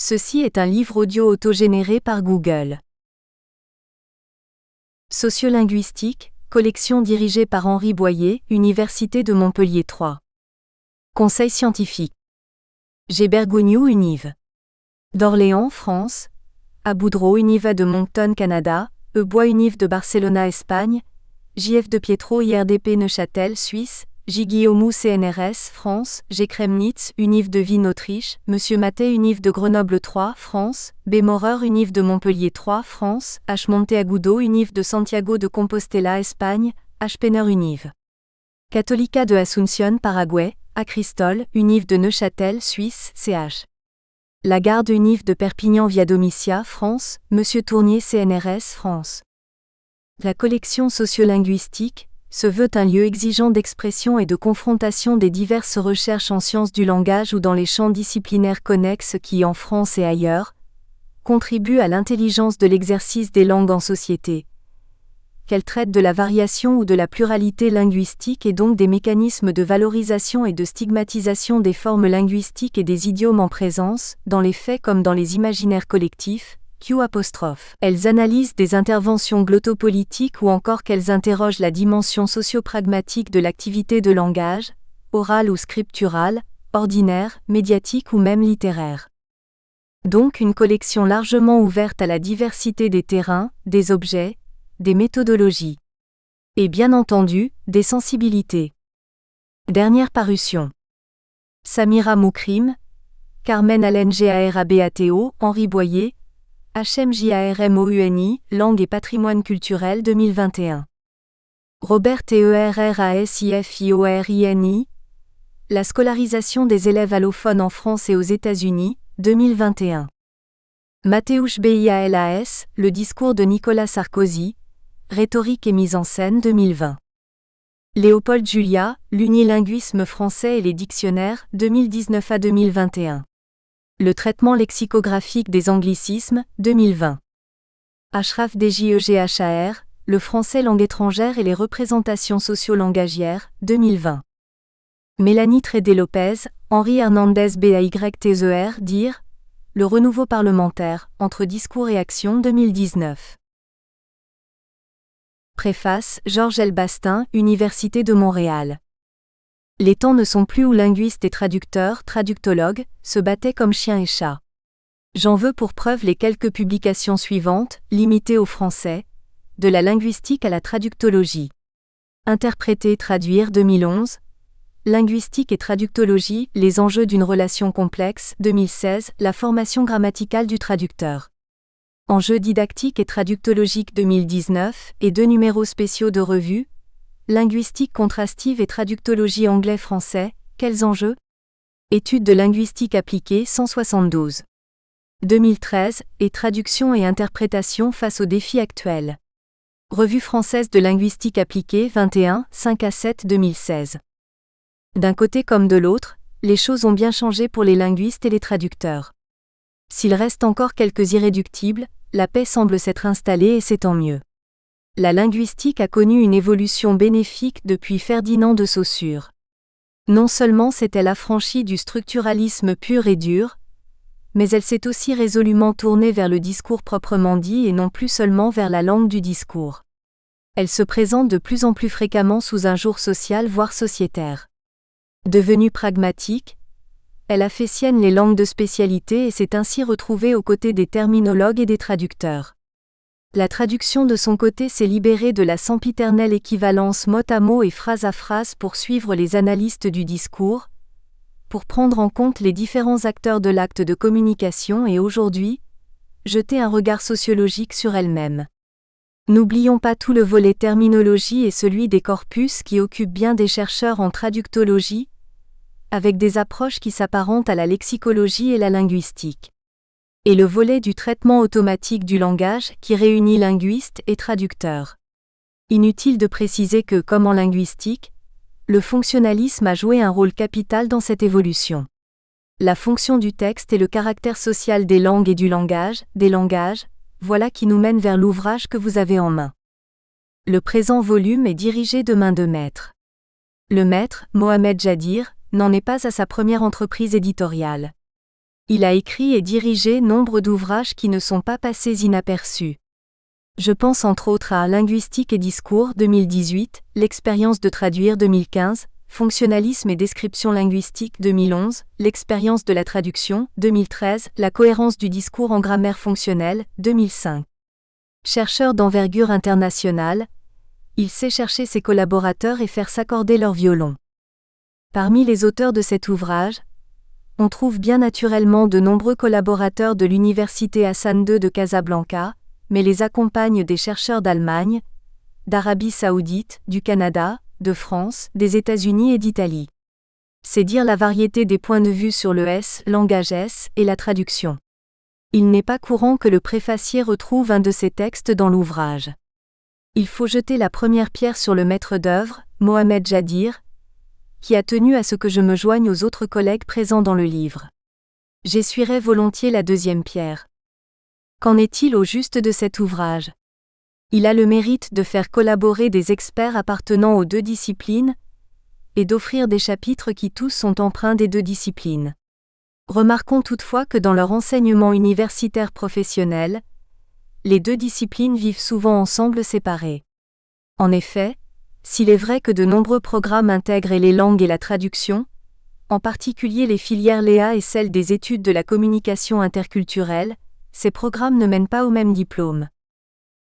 Ceci est un livre audio autogénéré par Google. Sociolinguistique, collection dirigée par Henri Boyer, Université de Montpellier 3. Conseil scientifique. Gébergogneau Univ. d'Orléans, France. A Boudreau Univ de Moncton, Canada. E Bois Univ de Barcelona, Espagne. JF de Pietro IRDP Neuchâtel, Suisse. J. Guillaumou CNRS, France. G. Kremnitz, Univ de Vienne, Autriche. Monsieur Mattei Univ de Grenoble 3, France. B. Maurer Univ de Montpellier 3, France. H. Monteagudo Univ de Santiago de Compostela, Espagne. H. Penner Univ. Católica de Asunción, Paraguay. A. Cristol, Univ de Neuchâtel, Suisse, Ch. Lagarde Univ de Perpignan via Domitia, France. Monsieur Tournier CNRS, France. La collection sociolinguistique se veut un lieu exigeant d'expression et de confrontation des diverses recherches en sciences du langage ou dans les champs disciplinaires connexes qui, en France et ailleurs, contribuent à l'intelligence de l'exercice des langues en société. Qu'elle traite de la variation ou de la pluralité linguistique et donc des mécanismes de valorisation et de stigmatisation des formes linguistiques et des idiomes en présence, dans les faits comme dans les imaginaires collectifs. Elles analysent des interventions glottopolitiques ou encore qu'elles interrogent la dimension socio-pragmatique de l'activité de langage, orale ou scripturale, ordinaire, médiatique ou même littéraire. Donc une collection largement ouverte à la diversité des terrains, des objets, des méthodologies. Et bien entendu, des sensibilités. Dernière parution. Samira Moukrim, Carmen Allen Garabato, Henri Boyer, HMJARMOUNI, Langue et patrimoine culturel 2021. Robert TERRASIFIORINI, La scolarisation des élèves allophones en France et aux États-Unis, 2021. Mateusz Bialas, Le discours de Nicolas Sarkozy, Rhétorique et mise en scène 2020. Léopold Julia, L'unilinguisme français et les dictionnaires, 2019 à 2021. Le traitement lexicographique des anglicismes, 2020. Ashraf Djeghar, Le français langue étrangère et les représentations socio-langagières, 2020. Mélanie Trédé-Lopez, Henri Hernandez Baytzer, dire Le renouveau parlementaire, entre discours et action 2019. Préface, Georges Elbastin, Université de Montréal. Les temps ne sont plus où linguistes et traducteurs, traductologues, se battaient comme chiens et chats. J'en veux pour preuve les quelques publications suivantes, limitées au français, de la linguistique à la traductologie. Interpréter, traduire 2011. Linguistique et traductologie, les enjeux d'une relation complexe 2016, la formation grammaticale du traducteur. Enjeux didactiques et traductologiques 2019, et 2 numéros spéciaux de revue. Linguistique contrastive et traductologie anglais-français, quels enjeux? Études de linguistique appliquée 172. 2013, et traduction et interprétation face aux défis actuels. Revue française de linguistique appliquée 21, 5 à 7 2016. D'un côté comme de l'autre, les choses ont bien changé pour les linguistes et les traducteurs. S'il reste encore quelques irréductibles, la paix semble s'être installée et c'est tant mieux. La linguistique a connu une évolution bénéfique depuis Ferdinand de Saussure. Non seulement s'est-elle affranchie du structuralisme pur et dur, mais elle s'est aussi résolument tournée vers le discours proprement dit et non plus seulement vers la langue du discours. Elle se présente de plus en plus fréquemment sous un jour social voire sociétaire. Devenue pragmatique, elle a fait sienne les langues de spécialité et s'est ainsi retrouvée aux côtés des terminologues et des traducteurs. La traduction de son côté s'est libérée de la sempiternelle équivalence mot à mot et phrase à phrase pour suivre les analystes du discours, pour prendre en compte les différents acteurs de l'acte de communication et aujourd'hui, jeter un regard sociologique sur elle-même. N'oublions pas tout le volet terminologie et celui des corpus qui occupe bien des chercheurs en traductologie, avec des approches qui s'apparentent à la lexicologie et la linguistique. Et le volet du traitement automatique du langage qui réunit linguistes et traducteurs. Inutile de préciser que, comme en linguistique, le fonctionnalisme a joué un rôle capital dans cette évolution. La fonction du texte et le caractère social des langues et du langage, des langages, voilà qui nous mène vers l'ouvrage que vous avez en main. Le présent volume est dirigé de main de maître. Le maître, Mohamed Jadir, n'en est pas à sa première entreprise éditoriale. Il a écrit et dirigé nombre d'ouvrages qui ne sont pas passés inaperçus. Je pense entre autres à Linguistique et discours 2018, L'expérience de traduire 2015, Fonctionnalisme et description linguistique 2011, L'expérience de la traduction 2013, La cohérence du discours en grammaire fonctionnelle 2005. Chercheur d'envergure internationale, il sait chercher ses collaborateurs et faire s'accorder leur violon. Parmi les auteurs de cet ouvrage, on trouve bien naturellement de nombreux collaborateurs de l'Université Hassan II de Casablanca, mais les accompagnent des chercheurs d'Allemagne, d'Arabie Saoudite, du Canada, de France, des États-Unis et d'Italie. C'est dire la variété des points de vue sur le langage S et la traduction. Il n'est pas courant que le préfacier retrouve un de ces textes dans l'ouvrage. Il faut jeter la première pierre sur le maître d'œuvre, Mohamed Jadir, qui a tenu à ce que je me joigne aux autres collègues présents dans le livre. J'essuierai volontiers la deuxième pierre. Qu'en est-il au juste de cet ouvrage ? Il a le mérite de faire collaborer des experts appartenant aux deux disciplines et d'offrir des chapitres qui tous sont empreints des deux disciplines. Remarquons toutefois que dans leur enseignement universitaire professionnel, les deux disciplines vivent souvent ensemble séparées. En effet, s'il est vrai que de nombreux programmes intègrent les langues et la traduction, en particulier les filières Léa et celles des études de la communication interculturelle, ces programmes ne mènent pas au même diplôme.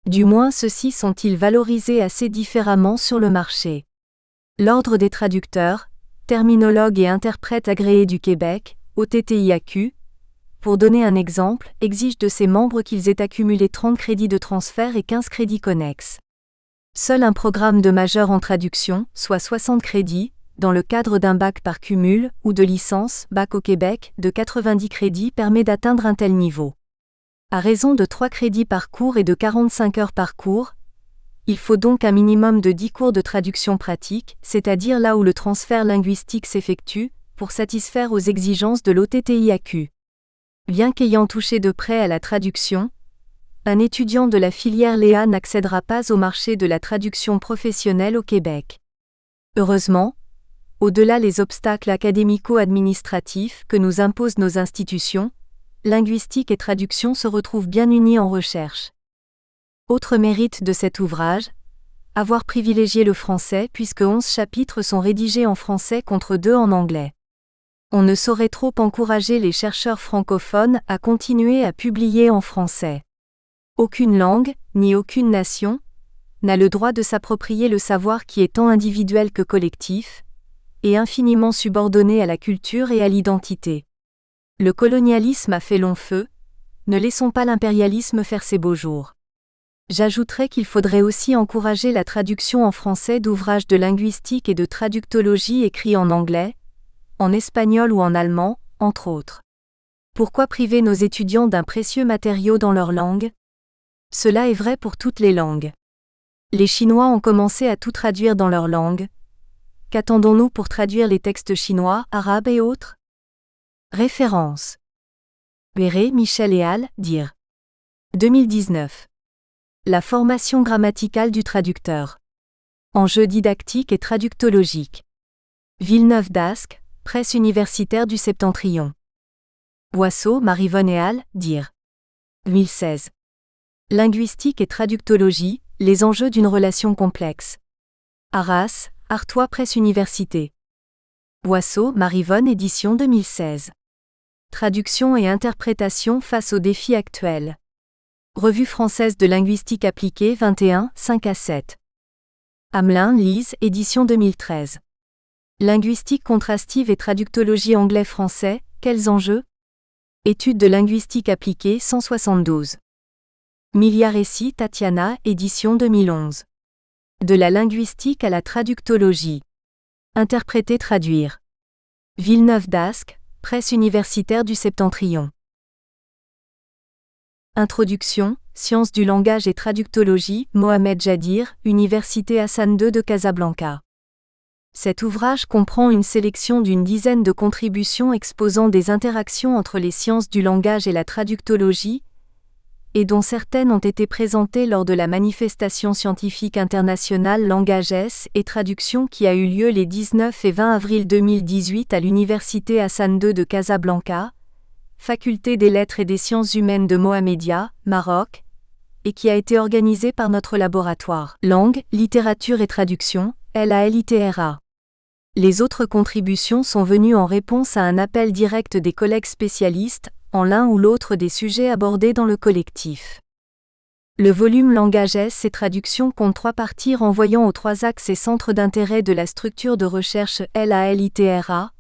Du moins ceux-ci sont-ils valorisés assez différemment sur le marché. L'Ordre des traducteurs, terminologues et interprètes agréés du Québec, OTTIAQ, pour donner un exemple, exige de ses membres qu'ils aient accumulé 30 crédits de transfert et 15 crédits connexes. Seul un programme de majeur en traduction, soit 60 crédits, dans le cadre d'un bac par cumul, ou de licence, bac au Québec, de 90 crédits permet d'atteindre un tel niveau. À raison de 3 crédits par cours et de 45 heures par cours, il faut donc un minimum de 10 cours de traduction pratique, c'est-à-dire là où le transfert linguistique s'effectue, pour satisfaire aux exigences de l'OTTIAQ. Bien qu'ayant touché de près à la traduction, un étudiant de la filière Léa n'accédera pas au marché de la traduction professionnelle au Québec. Heureusement, au-delà les obstacles académico-administratifs que nous imposent nos institutions, linguistique et traduction se retrouvent bien unis en recherche. Autre mérite de cet ouvrage, avoir privilégié le français puisque 11 chapitres sont rédigés en français contre 2 en anglais. On ne saurait trop encourager les chercheurs francophones à continuer à publier en français. Aucune langue, ni aucune nation, n'a le droit de s'approprier le savoir qui est tant individuel que collectif, et infiniment subordonné à la culture et à l'identité. Le colonialisme a fait long feu, ne laissons pas l'impérialisme faire ses beaux jours. J'ajouterais qu'il faudrait aussi encourager la traduction en français d'ouvrages de linguistique et de traductologie écrits en anglais, en espagnol ou en allemand, entre autres. Pourquoi priver nos étudiants d'un précieux matériau dans leur langue ? Cela est vrai pour toutes les langues. Les Chinois ont commencé à tout traduire dans leur langue. Qu'attendons-nous pour traduire les textes chinois, arabes et autres ? Référence. Béret, Michel et al., dir. 2019. La formation grammaticale du traducteur. Enjeux didactiques et traductologiques. Villeneuve d'Ascq, Presse universitaire du Septentrion. Boisseau, Maryvonne et al., dir. 2016. Linguistique et traductologie, les enjeux d'une relation complexe. Arras, Artois Presse Université. Boisseau, Maryvonne édition 2016. Traduction et interprétation face aux défis actuels. Revue française de linguistique appliquée 21, 5-7. Hamelin, Lise, édition 2013. Linguistique contrastive et traductologie anglais-français, quels enjeux ? Étude de linguistique appliquée 172. Miliaressi, Tatiana, édition 2011. De la linguistique à la traductologie. Interpréter-traduire. Villeneuve d'Ascq, Presse universitaire du Septentrion. Introduction, Sciences du langage et traductologie, Mohamed Jadir, Université Hassan II de Casablanca. Cet ouvrage comprend une sélection d'une dizaine de contributions exposant des interactions entre les sciences du langage et la traductologie, et dont certaines ont été présentées lors de la manifestation scientifique internationale Langage S et Traduction qui a eu lieu les 19 et 20 avril 2018 à l'Université Hassan II de Casablanca, faculté des lettres et des sciences humaines de Mohamedia, Maroc, et qui a été organisée par notre laboratoire. Langue, littérature et traduction, LALITRA. Les autres contributions sont venues en réponse à un appel direct des collègues spécialistes, en l'un ou l'autre des sujets abordés dans le collectif. Le volume Langage et traduction compte 3 parties renvoyant aux 3 axes et centres d'intérêt de la structure de recherche LALITRA,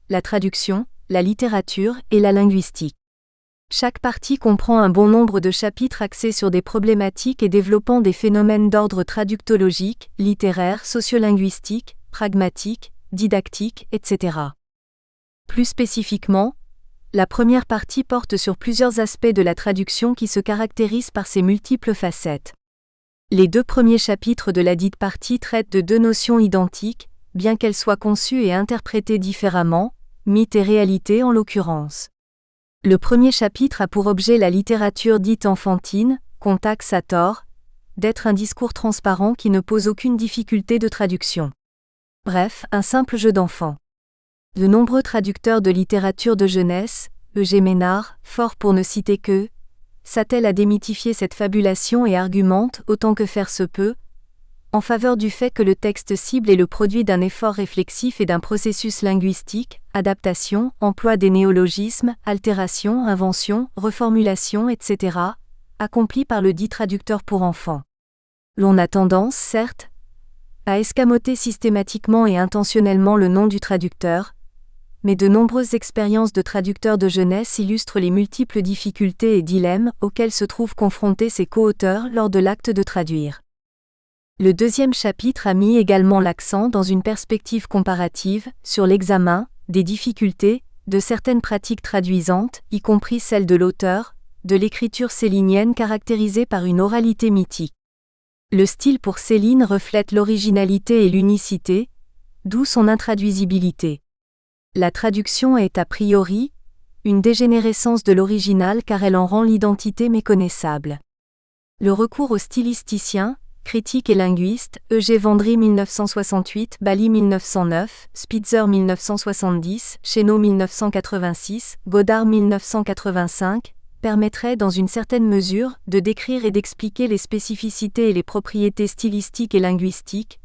la traduction, la littérature et la linguistique. Chaque partie comprend un bon nombre de chapitres axés sur des problématiques et développant des phénomènes d'ordre traductologique, littéraire, sociolinguistique, pragmatique, didactique, etc. Plus spécifiquement, la première partie porte sur plusieurs aspects de la traduction qui se caractérisent par ses multiples facettes. Les 2 premiers chapitres de la dite partie traitent de 2 notions identiques, bien qu'elles soient conçues et interprétées différemment, mythe et réalité en l'occurrence. Le premier chapitre a pour objet la littérature dite enfantine, qu'on taxe à tort, d'être un discours transparent qui ne pose aucune difficulté de traduction. Bref, un simple jeu d'enfant. De nombreux traducteurs de littérature de jeunesse, Eugé Ménard, fort pour ne citer que, s'attellent à démythifier cette fabulation et argumentent, autant que faire se peut, en faveur du fait que le texte cible est le produit d'un effort réflexif et d'un processus linguistique, adaptation, emploi des néologismes, altération, invention, reformulation, etc., accompli par le dit traducteur pour enfants. L'on a tendance, certes, à escamoter systématiquement et intentionnellement le nom du traducteur, mais de nombreuses expériences de traducteurs de jeunesse illustrent les multiples difficultés et dilemmes auxquels se trouvent confrontés ses co-auteurs lors de l'acte de traduire. Le deuxième chapitre a mis également l'accent dans une perspective comparative sur l'examen des difficultés de certaines pratiques traduisantes, y compris celles de l'auteur, de l'écriture célinienne caractérisée par une oralité mythique. Le style pour Céline reflète l'originalité et l'unicité, d'où son intraduisibilité. La traduction est a priori une dégénérescence de l'original car elle en rend l'identité méconnaissable. Le recours au stylisticien, critique et linguiste, Eugé Vendry 1968, Bally 1909, Spitzer 1970, Chénaud 1986, Godard 1985, permettrait dans une certaine mesure de décrire et d'expliquer les spécificités et les propriétés stylistiques et linguistiques,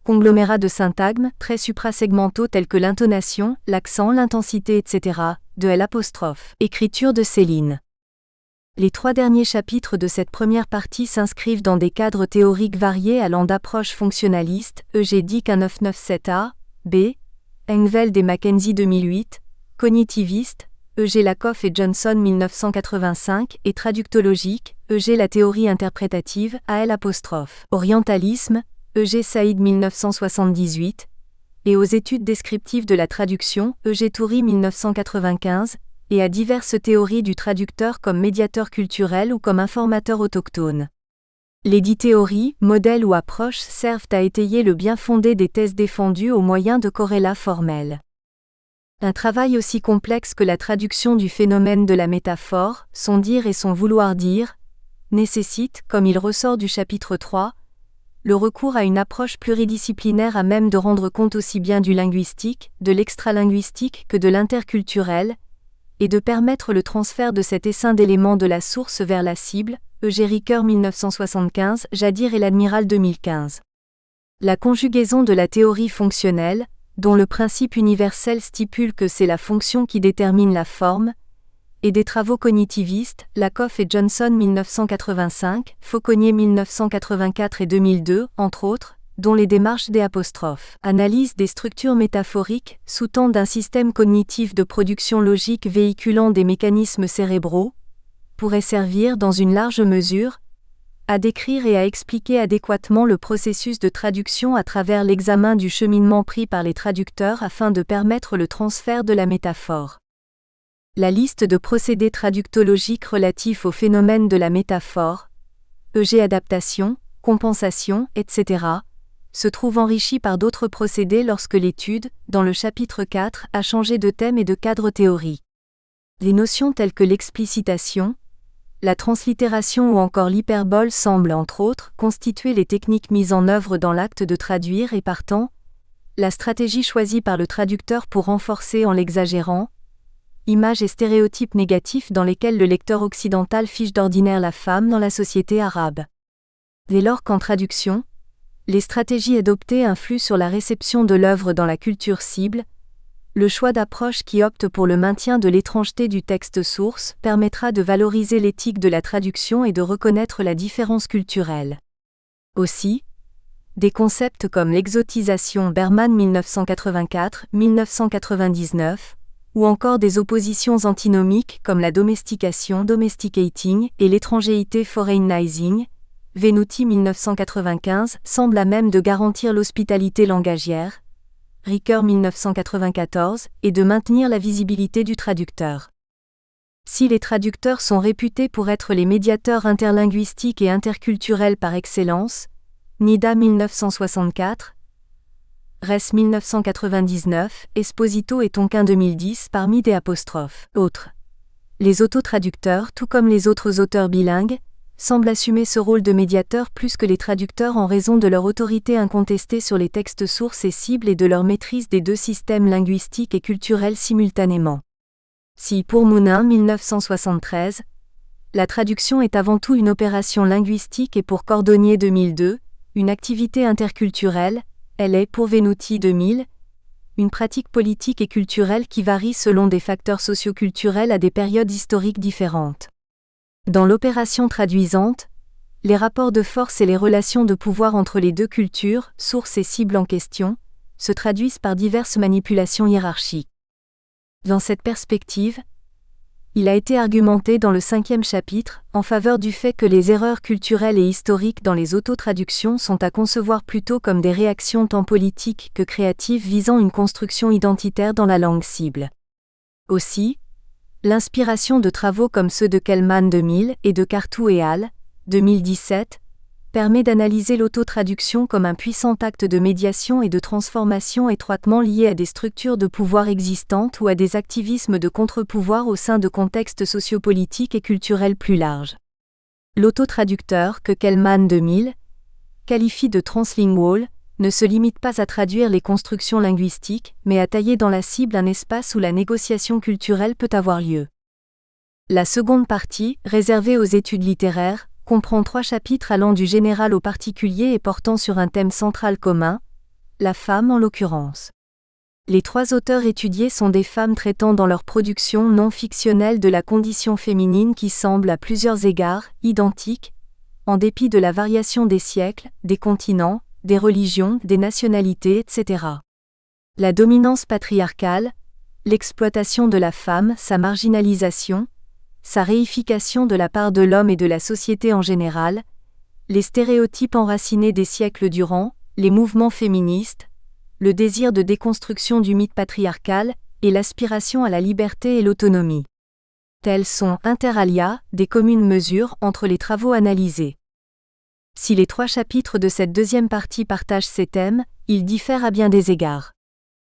conglomérats de syntagmes, traits suprasegmentaux tels que l'intonation, l'accent, l'intensité, etc., de l'apostrophe. Écriture de Céline. Les 3 derniers chapitres de cette première partie s'inscrivent dans des cadres théoriques variés allant d'approches fonctionnalistes, Eugé Dick 1997a, B. Engveld et Mackenzie 2008, cognitiviste, Eugé Lakoff et Johnson 1985, et traductologique, Eugé la théorie interprétative, AL'. Orientalisme, Eugé Saïd 1978, et aux études descriptives de la traduction, Eugé Toury 1995, et à diverses théories du traducteur comme médiateur culturel ou comme informateur autochtone. Les 10 théories, modèles ou approches servent à étayer le bien fondé des thèses défendues au moyen de corrélats formels. Un travail aussi complexe que la traduction du phénomène de la métaphore, son dire et son vouloir dire, nécessite, comme il ressort du chapitre 3, le recours à une approche pluridisciplinaire à même de rendre compte aussi bien du linguistique, de l'extralinguistique que de l'interculturel, et de permettre le transfert de cet essaim d'éléments de la source vers la cible, Eugé Ricoeur 1975, Jadir et l'Admiral 2015. La conjugaison de la théorie fonctionnelle, dont le principe universel stipule que c'est la fonction qui détermine la forme, et des travaux cognitivistes, Lakoff et Johnson 1985, Fauconnier 1984 et 2002, entre autres, dont les démarches des apostrophes. Analyse des structures métaphoriques, sous-tendent d'un système cognitif de production logique véhiculant des mécanismes cérébraux, pourrait servir dans une large mesure à décrire et à expliquer adéquatement le processus de traduction à travers l'examen du cheminement pris par les traducteurs afin de permettre le transfert de la métaphore. La liste de procédés traductologiques relatifs au phénomène de la métaphore, Eugé adaptation, compensation, etc., se trouve enrichie par d'autres procédés lorsque l'étude, dans le chapitre 4, a changé de thème et de cadre théorique. Des notions telles que l'explicitation, la translittération ou encore l'hyperbole semblent entre autres constituer les techniques mises en œuvre dans l'acte de traduire et partant, La stratégie choisie par le traducteur pour renforcer en l'exagérant, images et stéréotypes négatifs dans lesquels le lecteur occidental fiche d'ordinaire la femme dans la société arabe. Dès lors qu'en traduction, les stratégies adoptées influent sur la réception de l'œuvre dans la culture cible, le choix d'approche qui opte pour le maintien de l'étrangeté du texte source permettra de valoriser l'éthique de la traduction et de reconnaître la différence culturelle. Aussi, des concepts comme l'exotisation Berman 1984-1999, ou encore des oppositions antinomiques comme la domestication domesticating et l'étrangéité foreignizing, Venuti 1995 semblent à même de garantir l'hospitalité langagière, Ricoeur 1994, et de maintenir la visibilité du traducteur. Si les traducteurs sont réputés pour être les médiateurs interlinguistiques et interculturels par excellence, Nida 1964, Res 1999, Esposito et Tonquin 2010 parmi des apostrophes autres. Les autotraducteurs, tout comme les autres auteurs bilingues, semblent assumer ce rôle de médiateur plus que les traducteurs en raison de leur autorité incontestée sur les textes sources et cibles et de leur maîtrise des deux systèmes linguistiques et culturels simultanément. Si pour Mounin 1973, la traduction est avant tout une opération linguistique et pour Cordonnier 2002, une activité interculturelle, elle est pour Venuti 2000, une pratique politique et culturelle qui varie selon des facteurs socioculturels à des périodes historiques différentes. Dans l'opération traduisante, les rapports de force et les relations de pouvoir entre les deux cultures, sources et cibles en question, se traduisent par diverses manipulations hiérarchiques. Dans cette perspective, il a été argumenté dans le 5e chapitre, en faveur du fait que les erreurs culturelles et historiques dans les autotraductions sont à concevoir plutôt comme des réactions tant politiques que créatives visant une construction identitaire dans la langue cible. Aussi, l'inspiration de travaux comme ceux de Kellman 2000 et de Cartou et al. 2017 permet d'analyser l'autotraduction comme un puissant acte de médiation et de transformation étroitement lié à des structures de pouvoir existantes ou à des activismes de contre-pouvoir au sein de contextes sociopolitiques et culturels plus larges. L'autotraducteur, que Kellman 2000 qualifie de translingual, ne se limite pas à traduire les constructions linguistiques, mais à tailler dans la cible un espace où la négociation culturelle peut avoir lieu. La seconde partie, réservée aux études littéraires, comprend 3 chapitres allant du général au particulier et portant sur un thème central commun, la femme en l'occurrence. Les 3 auteurs étudiés sont des femmes traitant dans leur production non fictionnelle de la condition féminine qui semble à plusieurs égards identique, en dépit de la variation des siècles, des continents, des religions, des nationalités, etc. La dominance patriarcale, l'exploitation de la femme, sa marginalisation, sa réification de la part de l'homme et de la société en général, les stéréotypes enracinés des siècles durant, les mouvements féministes, le désir de déconstruction du mythe patriarcal et l'aspiration à la liberté et l'autonomie. Tels sont, inter alia, des communes mesures entre les travaux analysés. Si les 3 chapitres de cette deuxième partie partagent ces thèmes, ils diffèrent à bien des égards.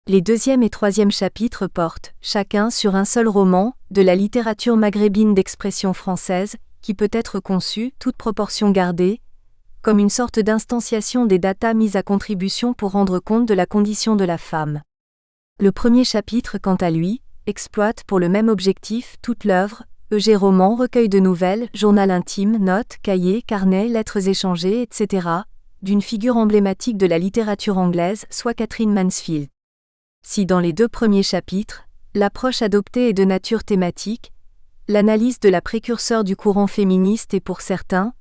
Les 2e et 3e chapitres portent, chacun sur un seul roman, de la littérature maghrébine d'expression française, qui peut être conçue, toute proportion gardée, comme une sorte d'instanciation des datas mises à contribution pour rendre compte de la condition de la femme. Le 1er chapitre, quant à lui, exploite pour le même objectif toute l'œuvre, roman, recueil de nouvelles, journal intime, notes, cahiers, carnets, lettres échangées, etc., d'une figure emblématique de la littérature anglaise, soit Catherine Mansfield. Si dans les 2 premiers chapitres, l'approche adoptée est de nature thématique, l'analyse de la précurseur du courant féministe et pour certains,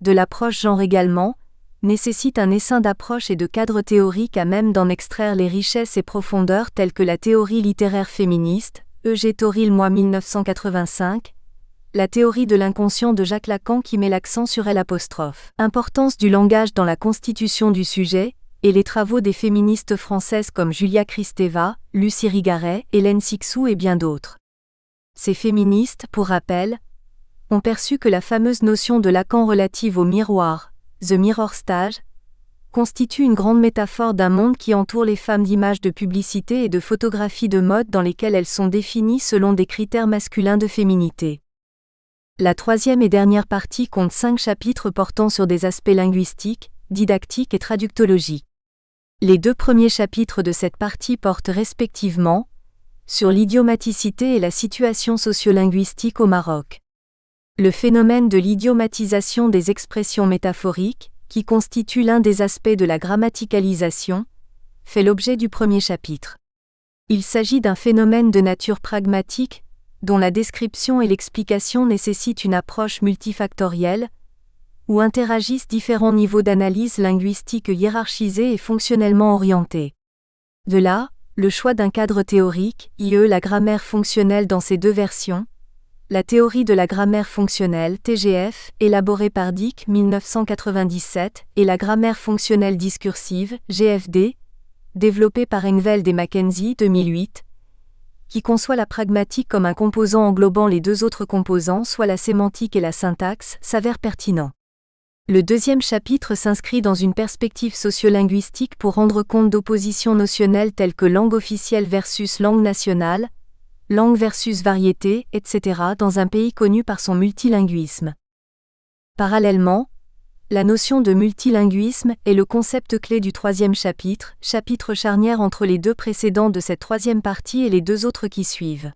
de l'approche genre également, nécessite un essaim d'approche et de cadres théoriques à même d'en extraire les richesses et profondeurs telles que la théorie littéraire féministe, E.G. Toril 1985, la théorie de l'inconscient de Jacques Lacan qui met l'accent sur L', importance du langage dans la constitution du sujet, et les travaux des féministes françaises comme Julia Kristeva, Lucie Rigaret, Hélène Sixou et bien d'autres. Ces féministes, pour rappel, ont perçu que la fameuse notion de Lacan relative au miroir, the mirror stage, constitue une grande métaphore d'un monde qui entoure les femmes d'images de publicité et de photographies de mode dans lesquelles elles sont définies selon des critères masculins de féminité. La 3e et dernière partie compte 5 chapitres portant sur des aspects linguistiques, didactiques et traductologiques. Les 2 premiers chapitres de cette partie portent respectivement sur l'idiomaticité et la situation sociolinguistique au Maroc. Le phénomène de l'idiomatisation des expressions métaphoriques, qui constitue l'un des aspects de la grammaticalisation, fait l'objet du premier chapitre. Il s'agit d'un phénomène de nature pragmatique, dont la description et l'explication nécessitent une approche multifactorielle, où interagissent différents niveaux d'analyse linguistique hiérarchisés et fonctionnellement orientés. De là, le choix d'un cadre théorique, i.e. la grammaire fonctionnelle dans ses 2 versions, la théorie de la grammaire fonctionnelle, TGF, élaborée par Dick 1997, et la grammaire fonctionnelle discursive, GFD, développée par Engveld et Mackenzie 2008, qui conçoit la pragmatique comme un composant englobant les 2 autres composants, soit la sémantique et la syntaxe, s'avère pertinent. Le 2e chapitre s'inscrit dans une perspective sociolinguistique pour rendre compte d'oppositions notionnelles telles que langue officielle versus langue nationale, langue versus variété, etc. dans un pays connu par son multilinguisme. Parallèlement, la notion de multilinguisme est le concept clé du 3e chapitre, chapitre charnière entre les 2 précédents de cette 3e partie et les 2 autres qui suivent.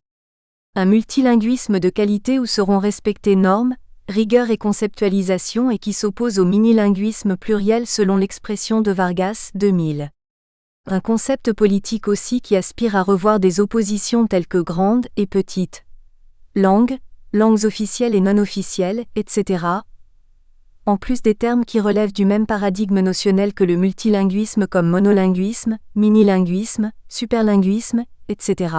Un multilinguisme de qualité où seront respectées normes, rigueur et conceptualisation et qui s'oppose au minilinguisme pluriel selon l'expression de Vargas 2000. Un concept politique aussi qui aspire à revoir des oppositions telles que grande et petite langue, langues officielles et non officielles, etc., en plus des termes qui relèvent du même paradigme notionnel que le multilinguisme comme monolinguisme, minilinguisme, superlinguisme, etc.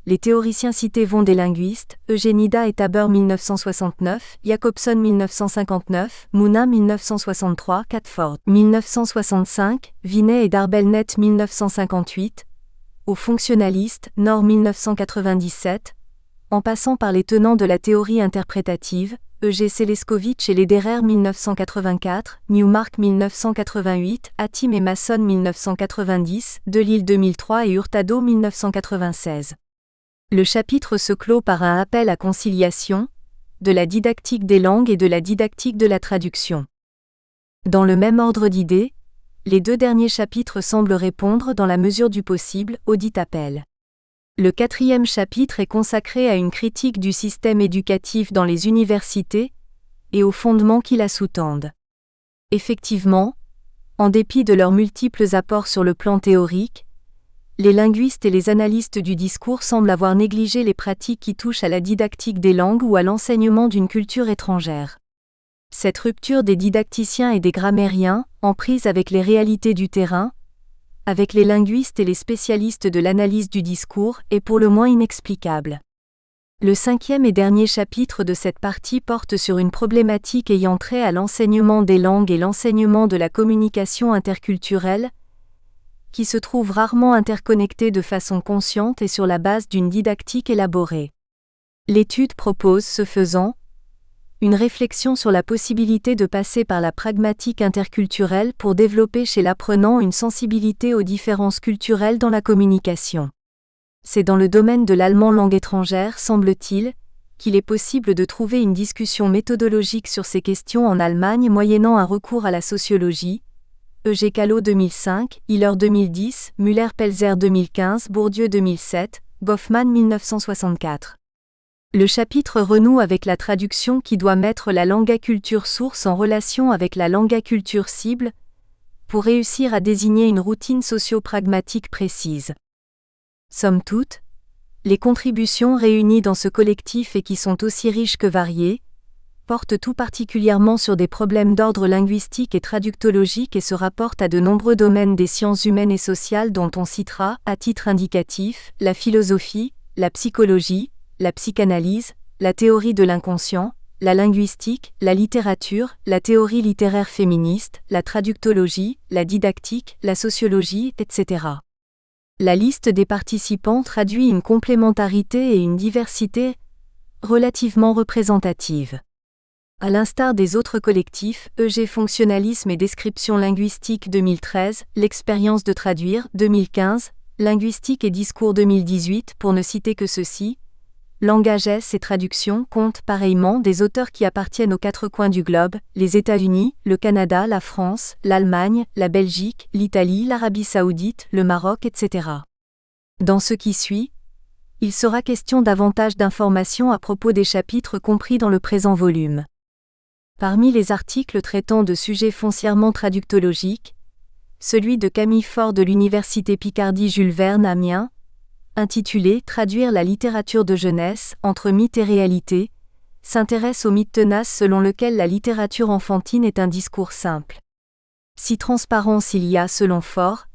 Les théoriciens cités vont des linguistes, Eugenida et Taber 1969, Jacobson 1959, Mouna 1963, Catford 1965, Vinet et Darbelnet 1958, aux fonctionnalistes, Nord 1997, en passant par les tenants de la théorie interprétative, E.G. Seleskovic et Lederer 1984, Newmark 1988, Hatim et Masson 1990, Delille 2003 et Hurtado 1996. Le chapitre se clôt par un appel à conciliation, de la didactique des langues et de la didactique de la traduction. Dans le même ordre d'idées, les 2 derniers chapitres semblent répondre dans la mesure du possible au dit appel. Le 4e chapitre est consacré à une critique du système éducatif dans les universités et aux fondements qui la sous-tendent. Effectivement, en dépit de leurs multiples apports sur le plan théorique, les linguistes et les analystes du discours semblent avoir négligé les pratiques qui touchent à la didactique des langues ou à l'enseignement d'une culture étrangère. Cette rupture des didacticiens et des grammairiens, en prise avec les réalités du terrain, avec les linguistes et les spécialistes de l'analyse du discours, est pour le moins inexplicable. Le 5e et dernier chapitre de cette partie porte sur une problématique ayant trait à l'enseignement des langues et l'enseignement de la communication interculturelle, qui se trouvent rarement interconnectés de façon consciente et sur la base d'une didactique élaborée. L'étude propose, ce faisant, une réflexion sur la possibilité de passer par la pragmatique interculturelle pour développer chez l'apprenant une sensibilité aux différences culturelles dans la communication. C'est dans le domaine de l'allemand langue étrangère, semble-t-il, qu'il est possible de trouver une discussion méthodologique sur ces questions en Allemagne moyennant un recours à la sociologie. E.G. Callot 2005, Hiller 2010, Müller-Pelzer 2015, Bourdieu 2007, Goffman 1964. Le chapitre renoue avec la traduction qui doit mettre la langaculture source en relation avec la langaculture cible, pour réussir à désigner une routine socio-pragmatique précise. Somme toute, les contributions réunies dans ce collectif et qui sont aussi riches que variées, portent tout particulièrement sur des problèmes d'ordre linguistique et traductologique et se rapportent à de nombreux domaines des sciences humaines et sociales dont on citera, à titre indicatif, la philosophie, la psychologie, la psychanalyse, la théorie de l'inconscient, la linguistique, la littérature, la théorie littéraire féministe, la traductologie, la didactique, la sociologie, etc. La liste des participants traduit une complémentarité et une diversité relativement représentatives. À l'instar des autres collectifs, E.G. Fonctionnalisme et description linguistique 2013, L'expérience de traduire 2015, Linguistique et discours 2018 pour ne citer que ceux-ci, Langages et traductions comptent pareillement des auteurs qui appartiennent aux 4 coins du globe, les États-Unis, le Canada, la France, l'Allemagne, la Belgique, l'Italie, l'Arabie Saoudite, le Maroc, etc. Dans ce qui suit, il sera question davantage d'informations à propos des chapitres compris dans le présent volume. Parmi les articles traitant de sujets foncièrement traductologiques, celui de Camille Faure de l'Université Picardie Jules Verne Amiens, intitulé « Traduire la littérature de jeunesse, entre mythe et réalité », s'intéresse au mythe tenace selon lequel la littérature enfantine est un discours simple. Si transparence il y a selon Faure,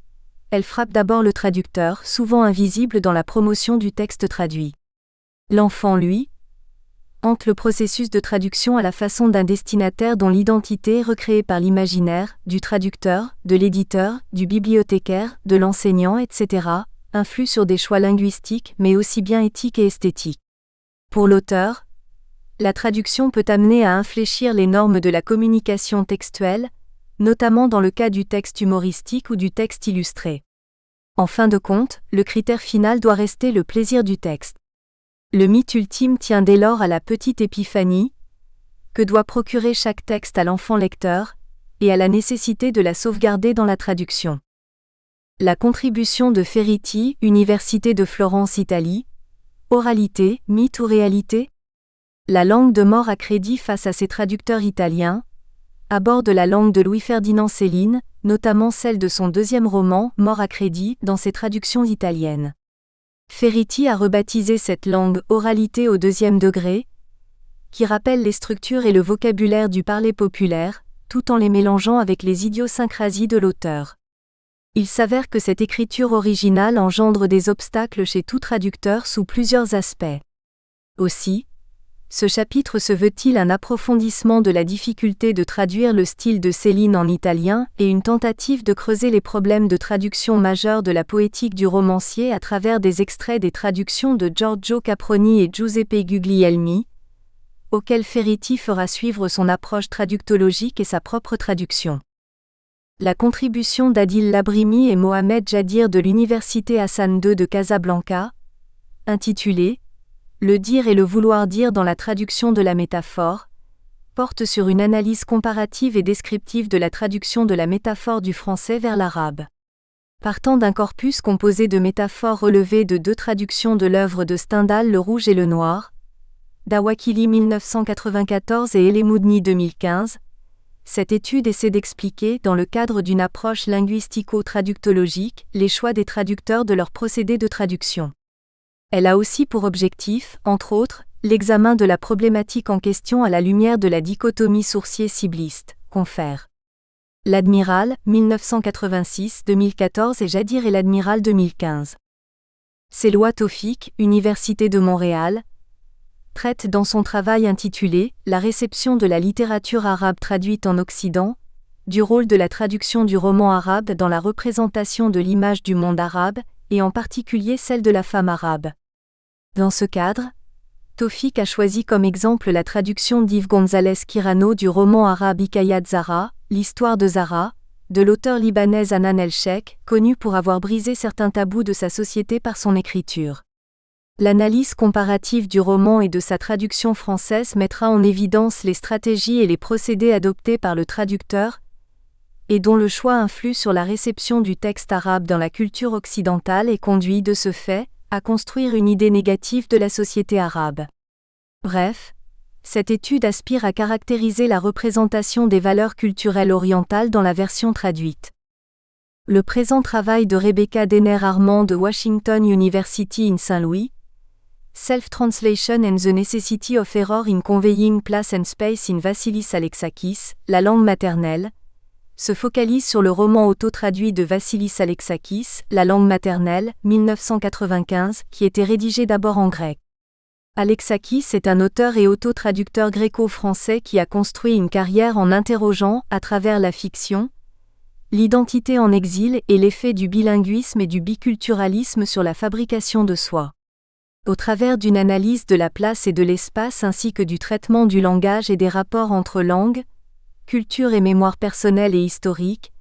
elle frappe d'abord le traducteur, souvent invisible dans la promotion du texte traduit. L'enfant, lui, hante le processus de traduction à la façon d'un destinataire dont l'identité est recréée par l'imaginaire, du traducteur, de l'éditeur, du bibliothécaire, de l'enseignant, etc., influe sur des choix linguistiques mais aussi bien éthiques et esthétiques. Pour l'auteur, la traduction peut amener à infléchir les normes de la communication textuelle, notamment dans le cas du texte humoristique ou du texte illustré. En fin de compte, le critère final doit rester le plaisir du texte. Le mythe ultime tient dès lors à la petite épiphanie que doit procurer chaque texte à l'enfant lecteur, et à la nécessité de la sauvegarder dans la traduction. La contribution de Ferriti, Université de Florence, Italie. Oralité, mythe ou réalité ? La langue de mort à crédit face à ses traducteurs italiens, aborde la langue de Louis-Ferdinand Céline, notamment celle de son 2e roman, Mort à crédit, dans ses traductions italiennes. Ferriti a rebaptisé cette langue « oralité au 2e degré », qui rappelle les structures et le vocabulaire du parler populaire, tout en les mélangeant avec les idiosyncrasies de l'auteur. Il s'avère que cette écriture originale engendre des obstacles chez tout traducteur sous plusieurs aspects. Aussi, ce chapitre se veut-il un approfondissement de la difficulté de traduire le style de Céline en italien et une tentative de creuser les problèmes de traduction majeurs de la poétique du romancier à travers des extraits des traductions de Giorgio Caproni et Giuseppe Guglielmi, auxquels Ferriti fera suivre son approche traductologique et sa propre traduction. La contribution d'Adil Labrimi et Mohamed Jadir de l'Université Hassan II de Casablanca, intitulée Le dire et le vouloir dire dans la traduction de la métaphore, porte sur une analyse comparative et descriptive de la traduction de la métaphore du français vers l'arabe. Partant d'un corpus composé de métaphores relevées de 2 traductions de l'œuvre de Stendhal Le Rouge et le Noir, Dawakili 1994 et Elemoudni 2015, cette étude essaie d'expliquer, dans le cadre d'une approche linguistico-traductologique, les choix des traducteurs de leur procédé de traduction. Elle a aussi pour objectif, entre autres, l'examen de la problématique en question à la lumière de la dichotomie sourcier-cibliste, confère. L'Admiral, 1986-2014 et Jadir et l'Admiral 2015. Selwa Tawfik, Université de Montréal, traite dans son travail intitulé « La réception de la littérature arabe traduite en Occident », du rôle de la traduction du roman arabe dans la représentation de l'image du monde arabe, et en particulier celle de la femme arabe. Dans ce cadre, Tawfik a choisi comme exemple la traduction d'Yves González Quirano du roman arabe Hikayat Zara, l'histoire de Zara, de l'auteur libanais Hanan El-Sheikh, connu pour avoir brisé certains tabous de sa société par son écriture. L'analyse comparative du roman et de sa traduction française mettra en évidence les stratégies et les procédés adoptés par le traducteur, et dont le choix influe sur la réception du texte arabe dans la culture occidentale et conduit de ce fait à construire une idée négative de la société arabe. Bref, cette étude aspire à caractériser la représentation des valeurs culturelles orientales dans la version traduite. Le présent travail de Rebecca Denner-Armand de Washington University in Saint-Louis, Self-Translation and the Necessity of Error in Conveying Place and Space in Vassilis Alexakis, la langue maternelle, se focalise sur le roman auto-traduit de Vassilis Alexakis, La langue maternelle, 1995, qui était rédigé d'abord en grec. Alexakis est un auteur et auto-traducteur gréco-français qui a construit une carrière en interrogeant, à travers la fiction, l'identité en exil et l'effet du bilinguisme et du biculturalisme sur la fabrication de soi. Au travers d'une analyse de la place et de l'espace ainsi que du traitement du langage et des rapports entre langue, culture et mémoire personnelle et historique,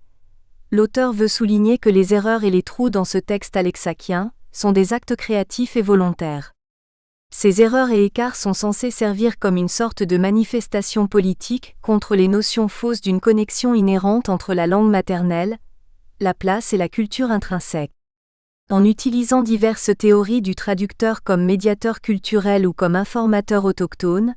l'auteur veut souligner que les erreurs et les trous dans ce texte alexakien sont des actes créatifs et volontaires. Ces erreurs et écarts sont censés servir comme une sorte de manifestation politique contre les notions fausses d'une connexion inhérente entre la langue maternelle, la place et la culture intrinsèque. En utilisant diverses théories du traducteur comme médiateur culturel ou comme informateur autochtone,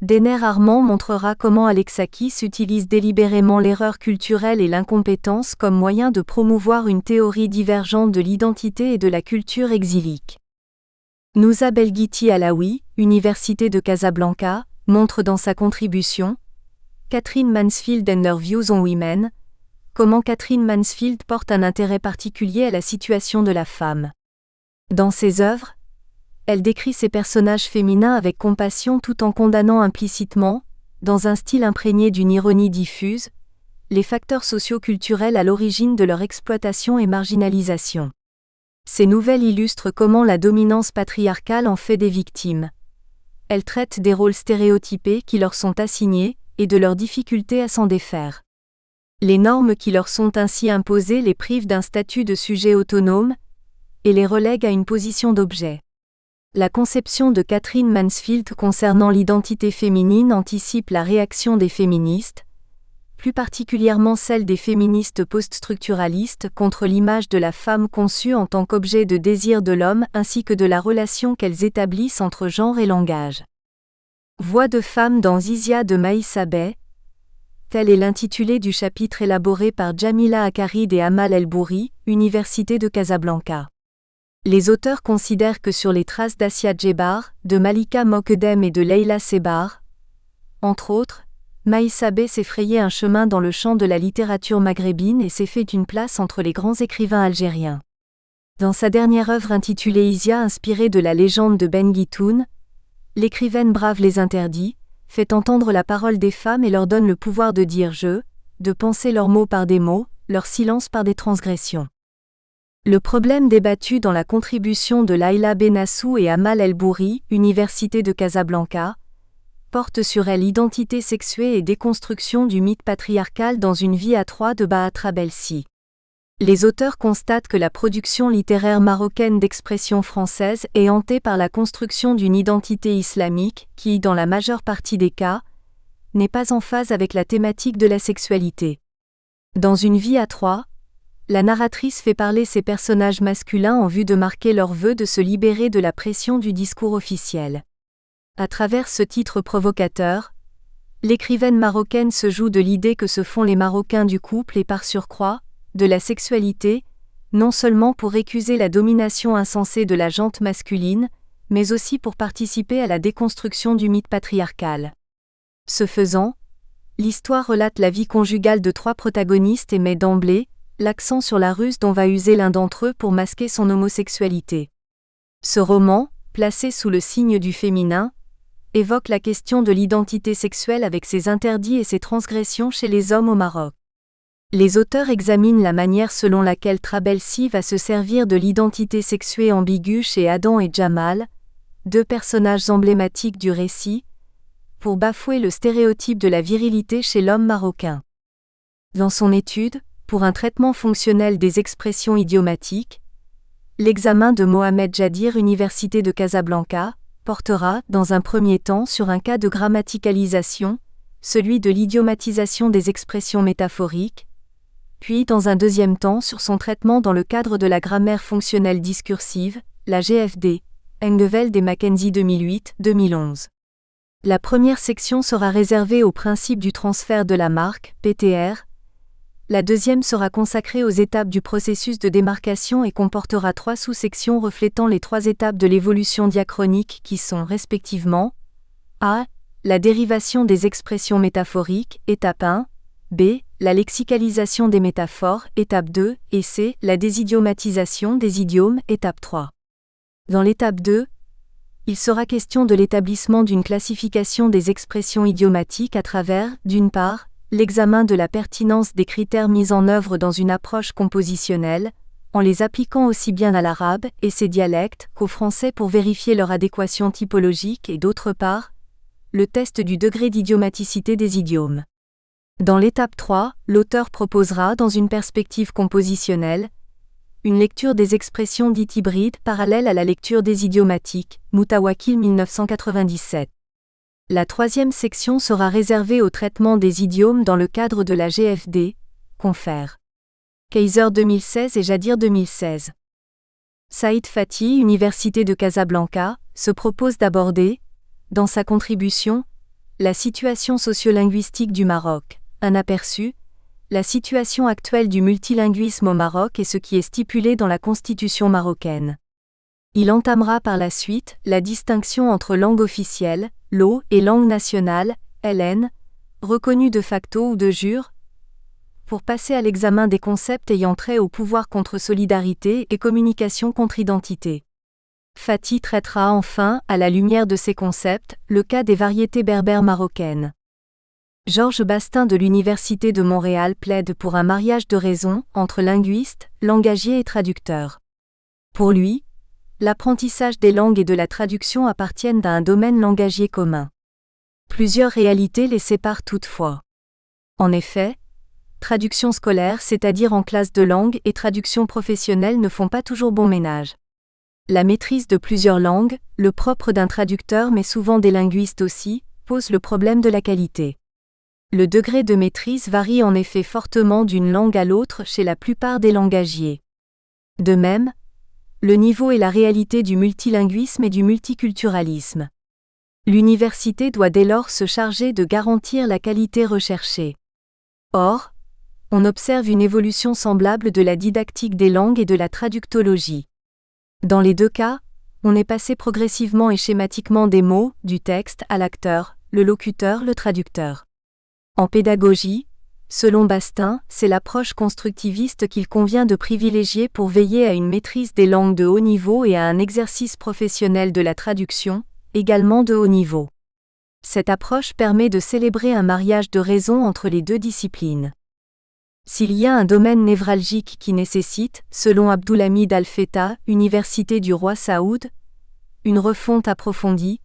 Denner Armand montrera comment Alexakis utilise délibérément l'erreur culturelle et l'incompétence comme moyen de promouvoir une théorie divergente de l'identité et de la culture exilique. Nousa Belghiti Alaoui, Université de Casablanca, montre dans sa contribution Catherine Mansfield and Her Views on Women, comment Catherine Mansfield porte un intérêt particulier à la situation de la femme. Dans ses œuvres, elle décrit ses personnages féminins avec compassion tout en condamnant implicitement, dans un style imprégné d'une ironie diffuse, les facteurs socio-culturels à l'origine de leur exploitation et marginalisation. Ces nouvelles illustrent comment la dominance patriarcale en fait des victimes. Elles traitent des rôles stéréotypés qui leur sont assignés et de leur difficulté à s'en défaire. Les normes qui leur sont ainsi imposées les privent d'un statut de sujet autonome et les relèguent à une position d'objet. La conception de Catherine Mansfield concernant l'identité féminine anticipe la réaction des féministes, plus particulièrement celle des féministes post-structuralistes contre l'image de la femme conçue en tant qu'objet de désir de l'homme ainsi que de la relation qu'elles établissent entre genre et langage. Voix de femme dans Zizia de Maïssa Bey, tel est l'intitulé du chapitre élaboré par Jamila Akarid et Amal El-Bouri, Université de Casablanca. Les auteurs considèrent que sur les traces d'Assia Djebar, de Malika Mokedem et de Leila Sebar, entre autres, Maïssa Bey s'est frayé un chemin dans le champ de la littérature maghrébine et s'est fait une place entre les grands écrivains algériens. Dans sa dernière œuvre intitulée Isia inspirée de la légende de Ben Guitoun, l'écrivaine brave les interdits, fait entendre la parole des femmes et leur donne le pouvoir de dire « je », de penser leurs mots par des mots, leur silence par des transgressions. Le problème débattu dans la contribution de Laïla Benassou et Amal El-Bouri, Université de Casablanca, porte sur l'identité sexuée et déconstruction du mythe patriarcal dans une vie à trois de Baatra Belsi. Les auteurs constatent que la production littéraire marocaine d'expression française est hantée par la construction d'une identité islamique qui, dans la majeure partie des cas, n'est pas en phase avec la thématique de la sexualité. Dans une vie à trois, la narratrice fait parler ses personnages masculins en vue de marquer leur vœu de se libérer de la pression du discours officiel. À travers ce titre provocateur, l'écrivaine marocaine se joue de l'idée que se font les Marocains du couple et par surcroît, de la sexualité, non seulement pour récuser la domination insensée de la gente masculine, mais aussi pour participer à la déconstruction du mythe patriarcal. Ce faisant, l'histoire relate la vie conjugale de trois protagonistes et met d'emblée l'accent sur la ruse dont va user l'un d'entre eux pour masquer son homosexualité. Ce roman, placé sous le signe du féminin, évoque la question de l'identité sexuelle avec ses interdits et ses transgressions chez les hommes au Maroc. Les auteurs examinent la manière selon laquelle Trabelsi va se servir de l'identité sexuée ambiguë chez Adam et Jamal, deux personnages emblématiques du récit, pour bafouer le stéréotype de la virilité chez l'homme marocain. Dans son étude, pour un traitement fonctionnel des expressions idiomatiques, l'examen de Mohamed Jadir Université de Casablanca portera, dans un premier temps sur un cas de grammaticalisation, celui de l'idiomatisation des expressions métaphoriques, puis dans un deuxième temps sur son traitement dans le cadre de la grammaire fonctionnelle discursive, la GFD, Engeveld et Mackenzie 2008-2011. La première section sera réservée au principe du transfert de la marque, PTR. La deuxième sera consacrée aux étapes du processus de démarcation et comportera 3 sous-sections reflétant les 3 étapes de l'évolution diachronique qui sont respectivement A. La dérivation des expressions métaphoriques, étape 1, B. La lexicalisation des métaphores, étape 2, et C. La désidiomatisation des idiomes, étape 3. Dans l'étape 2, il sera question de l'établissement d'une classification des expressions idiomatiques à travers, d'une part, l'examen de la pertinence des critères mis en œuvre dans une approche compositionnelle, en les appliquant aussi bien à l'arabe et ses dialectes qu'au français pour vérifier leur adéquation typologique et d'autre part, le test du degré d'idiomaticité des idiomes. Dans l'étape 3, l'auteur proposera, dans une perspective compositionnelle, une lecture des expressions dites hybrides parallèle à la lecture des idiomatiques, Moutawakil 1997. La troisième section sera réservée au traitement des idiomes dans le cadre de la GFD, Confère. Kaiser 2016 et Jadir 2016. Saïd Fati, Université de Casablanca, se propose d'aborder, dans sa contribution, la situation sociolinguistique du Maroc, un aperçu, la situation actuelle du multilinguisme au Maroc et ce qui est stipulé dans la constitution marocaine. Il entamera par la suite la distinction entre langue officielle, LO, et langue nationale, LN, reconnue de facto ou de jure, pour passer à l'examen des concepts ayant trait au pouvoir contre solidarité et communication contre identité. Fati traitera enfin, à la lumière de ces concepts, le cas des variétés berbères marocaines. Georges Bastin de l'Université de Montréal plaide pour un mariage de raison entre linguistes, langagiers et traducteurs. Pour lui, l'apprentissage des langues et de la traduction appartiennent à un domaine langagier commun. Plusieurs réalités les séparent toutefois. En effet, traduction scolaire, c'est-à-dire en classe de langue, et traduction professionnelle ne font pas toujours bon ménage. La maîtrise de plusieurs langues, le propre d'un traducteur mais souvent des linguistes aussi, pose le problème de la qualité. Le degré de maîtrise varie en effet fortement d'une langue à l'autre chez la plupart des langagiers. De même, le niveau et la réalité du multilinguisme et du multiculturalisme. L'université doit dès lors se charger de garantir la qualité recherchée. Or, on observe une évolution semblable de la didactique des langues et de la traductologie. Dans les deux cas, on est passé progressivement et schématiquement des mots, du texte, à l'acteur, le locuteur, le traducteur. En pédagogie, selon Bastin, c'est l'approche constructiviste qu'il convient de privilégier pour veiller à une maîtrise des langues de haut niveau et à un exercice professionnel de la traduction, également de haut niveau. Cette approche permet de célébrer un mariage de raison entre les deux disciplines. S'il y a un domaine névralgique qui nécessite, selon Abdulhamid Al-Fetta, Université du Roi Saoud, une refonte approfondie,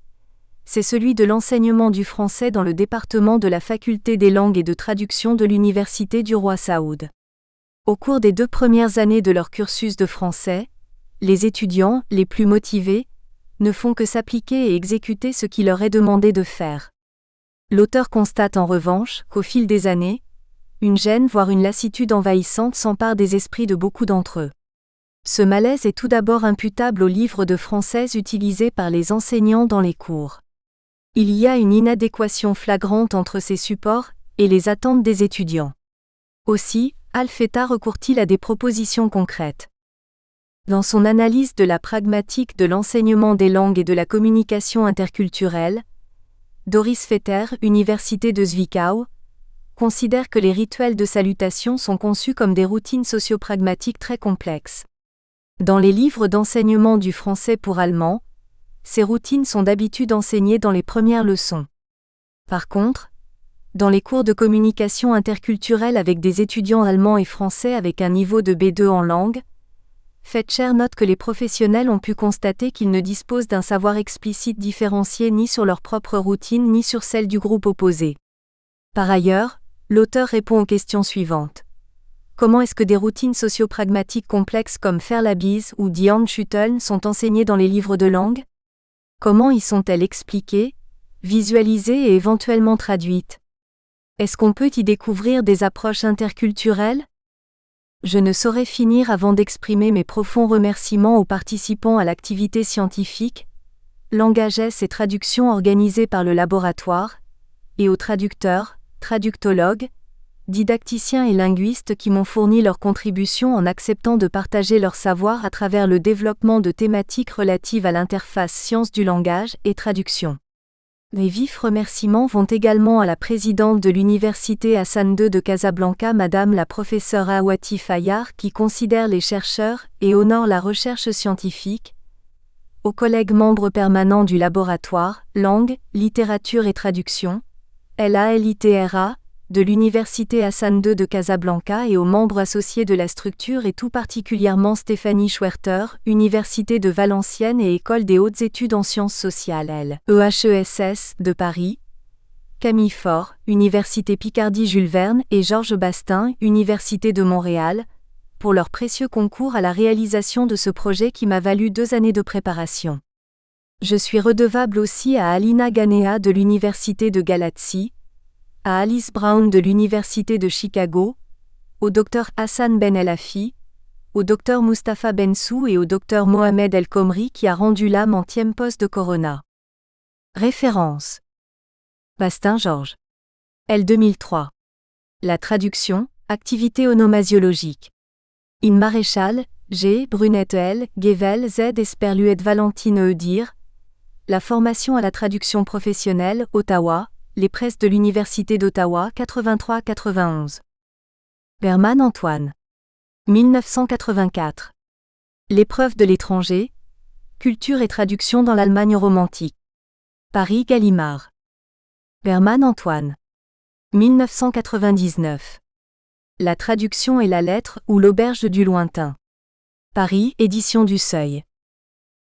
c'est celui de l'enseignement du français dans le département de la Faculté des langues et de traduction de l'Université du Roi Saoud. Au cours des 2 premières années de leur cursus de français, les étudiants, les plus motivés, ne font que s'appliquer et exécuter ce qui leur est demandé de faire. L'auteur constate en revanche qu'au fil des années, une gêne voire une lassitude envahissante s'empare des esprits de beaucoup d'entre eux. Ce malaise est tout d'abord imputable aux livres de français utilisés par les enseignants dans les cours. Il y a une inadéquation flagrante entre ces supports et les attentes des étudiants. Aussi, Al-Fetta recourt-il à des propositions concrètes. Dans son analyse de la pragmatique de l'enseignement des langues et de la communication interculturelle, Doris Fetter, Université de Zwickau, considère que les rituels de salutation sont conçus comme des routines sociopragmatiques très complexes. Dans les livres d'enseignement du français pour allemands, ces routines sont d'habitude enseignées dans les premières leçons. Par contre, dans les cours de communication interculturelle avec des étudiants allemands et français avec un niveau de B2 en langue, Fetcher note que les professionnels ont pu constater qu'ils ne disposent d'un savoir explicite différencié ni sur leur propre routine ni sur celle du groupe opposé. Par ailleurs, l'auteur répond aux questions suivantes. Comment est-ce que des routines sociopragmatiques complexes comme faire la bise ou die Handschütteln sont enseignées dans les livres de langue? Comment y sont-elles expliquées, visualisées et éventuellement traduites? Est-ce qu'on peut y découvrir des approches interculturelles? Je ne saurais finir avant d'exprimer mes profonds remerciements aux participants à l'activité scientifique, Langagesse et traduction organisée par le laboratoire, et aux traducteurs, traductologues, didacticiens et linguistes qui m'ont fourni leurs contributions en acceptant de partager leur savoir à travers le développement de thématiques relatives à l'interface sciences du langage et traduction. Les vifs remerciements vont également à la présidente de l'Université Hassan II de Casablanca, Madame la professeure Awati Fayard, qui considère les chercheurs et honore la recherche scientifique, aux collègues membres permanents du laboratoire, langue, littérature et traduction, LALITRA, de l'Université Hassan II de Casablanca et aux membres associés de la structure et tout particulièrement Stéphanie Schwerter, Université de Valenciennes et École des hautes études en sciences sociales EHESS de Paris, Camille Faure, Université Picardie Jules Verne et Georges Bastin, Université de Montréal, pour leur précieux concours à la réalisation de ce projet qui m'a valu 2 années de préparation. Je suis redevable aussi à Alina Ganea de l'Université de Galaxy, à Alice Brown de l'Université de Chicago, au Dr Hassan Ben El-Afi, au Dr Mustapha Bensou et au Dr Mohamed El-Khomri qui a rendu l'âme en tiempos de Corona. Référence. Bastin Georges. L 2003. La traduction, activité onomasiologique. In Maréchal, G. Brunette L. Gevel Z. Esperluet Valentine E. Dire. La formation à la traduction professionnelle, Ottawa, les presses de l'Université d'Ottawa 83-91. Berman Antoine. 1984. L'épreuve de l'étranger, culture et traduction dans l'Allemagne romantique. Paris Gallimard. Berman Antoine. 1999. La traduction et la lettre ou l'auberge du lointain. Paris, Édition du Seuil.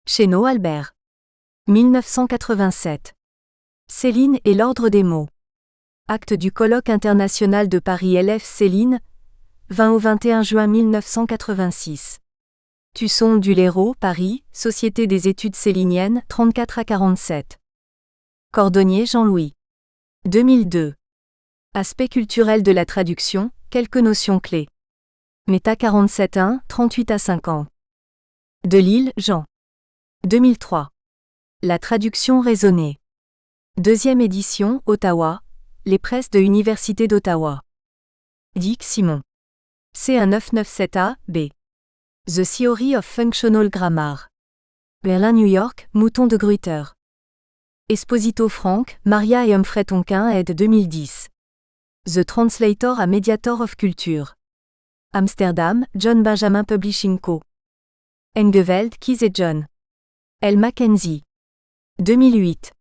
Chénaud Albert. 1987. Céline et l'ordre des mots. Acte du colloque international de Paris LF Céline, 20 au 21 juin 1986. Tusson du Léraud, Paris, Société des études céliniennes, 34 à 47. Cordonnier Jean-Louis. 2002. Aspect culturel de la traduction, quelques notions clés. Méta 47.1, 38 à 50. Delille, Jean. 2003. La traduction raisonnée. Deuxième édition, Ottawa, les presses de l'Université d'Ottawa. Dick Simon. C1997A, B. The Theory of Functional Grammar. Berlin-New York, Mouton de Gruyter. Esposito Franck, Maria et Humphrey Tonquin ed. 2010. The Translator a Mediator of Culture. Amsterdam, John Benjamin Publishing Co. Engeveld, Keys et John. L. Mackenzie. 2008.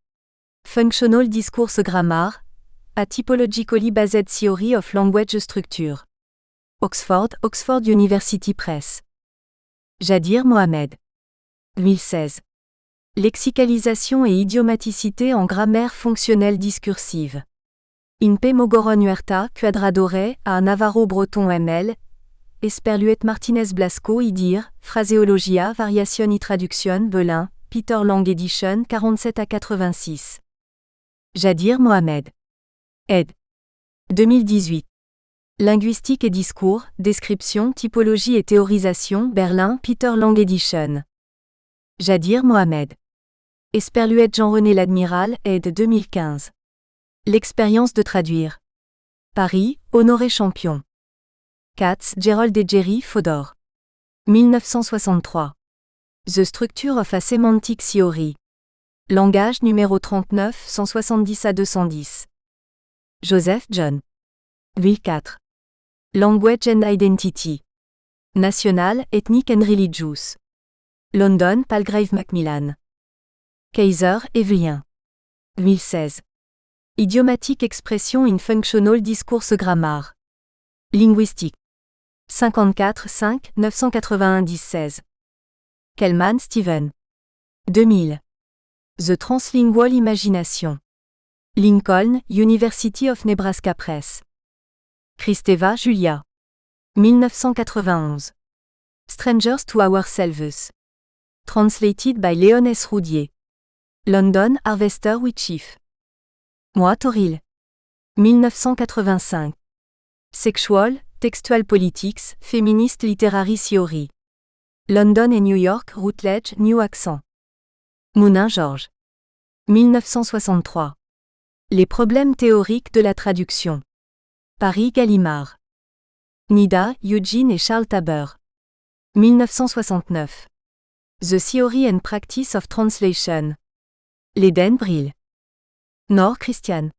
Functional Discourse Grammar, a Typologically Based Theory of Language Structure. Oxford, Oxford University Press. Jadir Mohamed. 2016. Lexicalisation et idiomaticité en grammaire fonctionnelle discursive. Inpe Mogoron Huerta, Quadradore, a Navarro Breton ML, Esperluet Martinez Blasco Idir, Phraseologia Variation y Traduction Belin, Peter Lang Edition 47 à 86. Jadir Mohamed. Ed. 2018. Linguistique et discours, description, typologie et théorisation, Berlin, Peter Lang Edition. Jadir Mohamed. Esperluet Jean-René L'Admiral, ed. 2015. L'expérience de traduire. Paris, Honoré Champion. Katz, Gerald et Jerry Fodor. 1963. The Structure of a Semantic Theory. Langage numéro 39, 170 à 210. Joseph John. 2004. Language and Identity. National, Ethnic and Religious. London, Palgrave Macmillan. Kaiser, Evelien. 2016. Idiomatic Expression in Functional Discourse Grammar. Linguistique. 54 5 981 10-16. Kellman, Stephen. 2000. The Translingual Imagination. Lincoln, University of Nebraska Press. Kristeva, Julia. 1991. Strangers to Ourselves. Translated by Léon S. Roudier. London, Harvester Whitchief. Moi, Toril. 1985. Sexual, Textual Politics, Feminist Literary Theory. London et New York, Routledge, New Accent. Mounin Georges. 1963. Les problèmes théoriques de la traduction. Paris Gallimard. Nida, Eugene et Charles Taber. 1969. The Theory and Practice of Translation. L'Eden Brill. Nord Christian.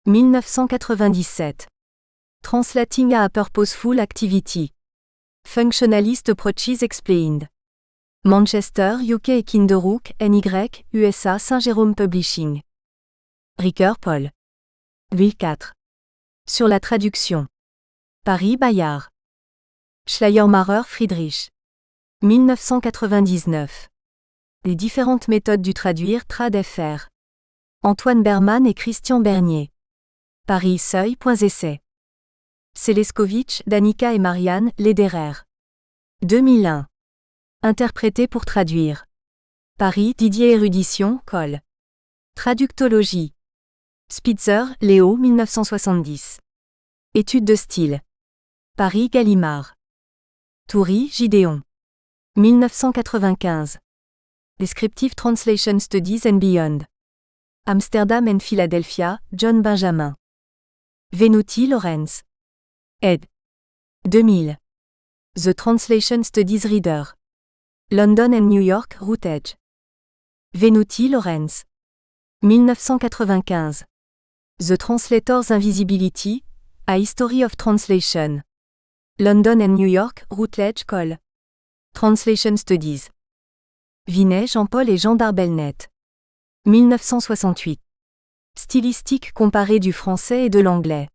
1997. Translating a Purposeful Activity. Functionalist Approaches Explained. Manchester, UK et Kinderook, NY, USA Saint-Jérôme Publishing. Ricoeur Paul. 2004. Sur la traduction. Paris Bayard. Schleiermacher Friedrich. 1999. Les différentes méthodes du traduire Trad FR. Antoine Berman et Christian Bernier. Paris Seuil. Essai. Seleskovitch, Danica et Marianne Lederer. 2001. Interpréter pour traduire. Paris, Didier Érudition, Col. Traductologie. Spitzer, Léo, 1970. Études de style. Paris, Gallimard. Toury, Gideon. 1995. Descriptive Translation Studies and Beyond. Amsterdam and Philadelphia, John Benjamin. Venuti, Lawrence. Ed. 2000. The Translation Studies Reader. London and New York, Routledge. Venuti, Lawrence. 1995. The Translator's Invisibility, A History of Translation. London and New York, Routledge Col. Translation Studies. Vinet, Jean-Paul et Jean d'Arbelnet. 1968. Stylistique comparée du français et de l'anglais.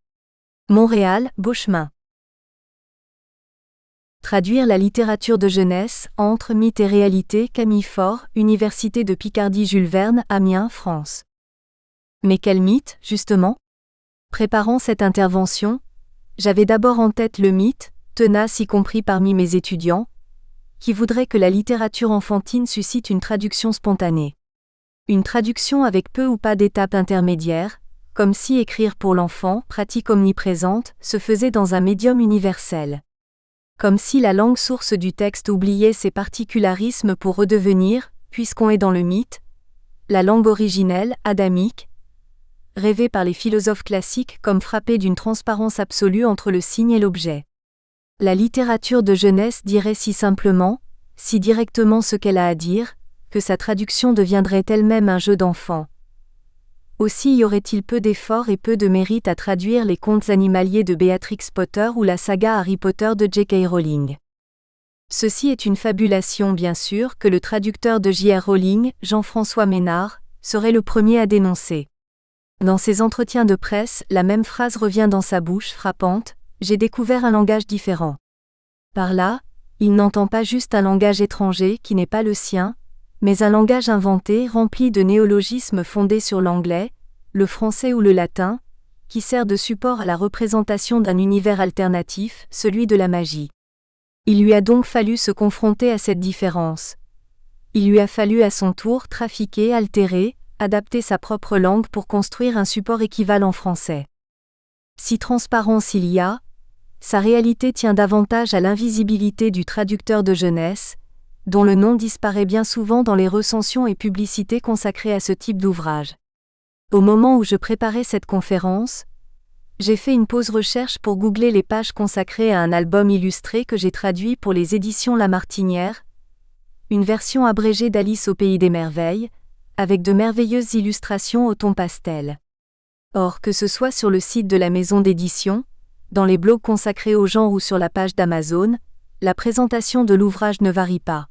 Montréal, Beauchemin. Traduire la littérature de jeunesse, entre mythe et réalité, Camille Faure, Université de Picardie Jules Verne, Amiens, France. Mais quel mythe, justement ? Préparant cette intervention, j'avais d'abord en tête le mythe, tenace y compris parmi mes étudiants, qui voudrait que la littérature enfantine suscite une traduction spontanée. Une traduction avec peu ou pas d'étapes intermédiaires, comme si écrire pour l'enfant, pratique omniprésente, se faisait dans un médium universel. Comme si la langue source du texte oubliait ses particularismes pour redevenir, puisqu'on est dans le mythe, la langue originelle, adamique, rêvée par les philosophes classiques comme frappée d'une transparence absolue entre le signe et l'objet. La littérature de jeunesse dirait si simplement, si directement ce qu'elle a à dire, que sa traduction deviendrait elle-même un jeu d'enfant. Aussi y aurait-il peu d'efforts et peu de mérite à traduire les contes animaliers de Béatrix Potter ou la saga Harry Potter de J.K. Rowling. Ceci est une fabulation bien sûr que le traducteur de J.R. Rowling, Jean-François Ménard, serait le premier à dénoncer. Dans ses entretiens de presse, la même phrase revient dans sa bouche frappante, « J'ai découvert un langage différent ». Par là, il n'entend pas juste un langage étranger qui n'est pas le sien, mais un langage inventé rempli de néologismes fondés sur l'anglais, le français ou le latin, qui sert de support à la représentation d'un univers alternatif, celui de la magie. Il lui a donc fallu se confronter à cette différence. Il lui a fallu à son tour trafiquer, altérer, adapter sa propre langue pour construire un support équivalent français. Si transparence il y a, sa réalité tient davantage à l'invisibilité du traducteur de jeunesse, dont le nom disparaît bien souvent dans les recensions et publicités consacrées à ce type d'ouvrage. Au moment où je préparais cette conférence, j'ai fait une pause recherche pour googler les pages consacrées à un album illustré que j'ai traduit pour les éditions La Martinière, une version abrégée d'Alice au Pays des Merveilles, avec de merveilleuses illustrations au ton pastel. Or, que ce soit sur le site de la maison d'édition, dans les blogs consacrés au genre ou sur la page d'Amazon, la présentation de l'ouvrage ne varie pas.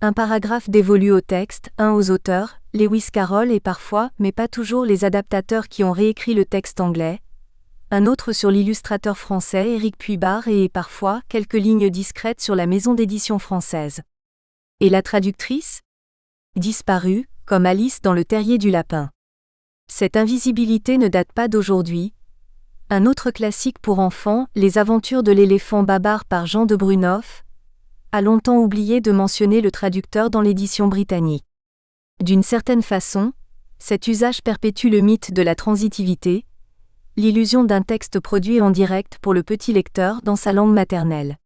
Un paragraphe dévolu au texte, un aux auteurs, Lewis Carroll et parfois, mais pas toujours les adaptateurs qui ont réécrit le texte anglais, un autre sur l'illustrateur français Éric Puybard et parfois quelques lignes discrètes sur la maison d'édition française. Et la traductrice ? Disparue, comme Alice dans le terrier du lapin. Cette invisibilité ne date pas d'aujourd'hui. Un autre classique pour enfants, Les aventures de l'éléphant Babar par Jean de Brunoff, a longtemps oublié de mentionner le traducteur dans l'édition britannique. D'une certaine façon, cet usage perpétue le mythe de la transitivité, l'illusion d'un texte produit en direct pour le petit lecteur dans sa langue maternelle.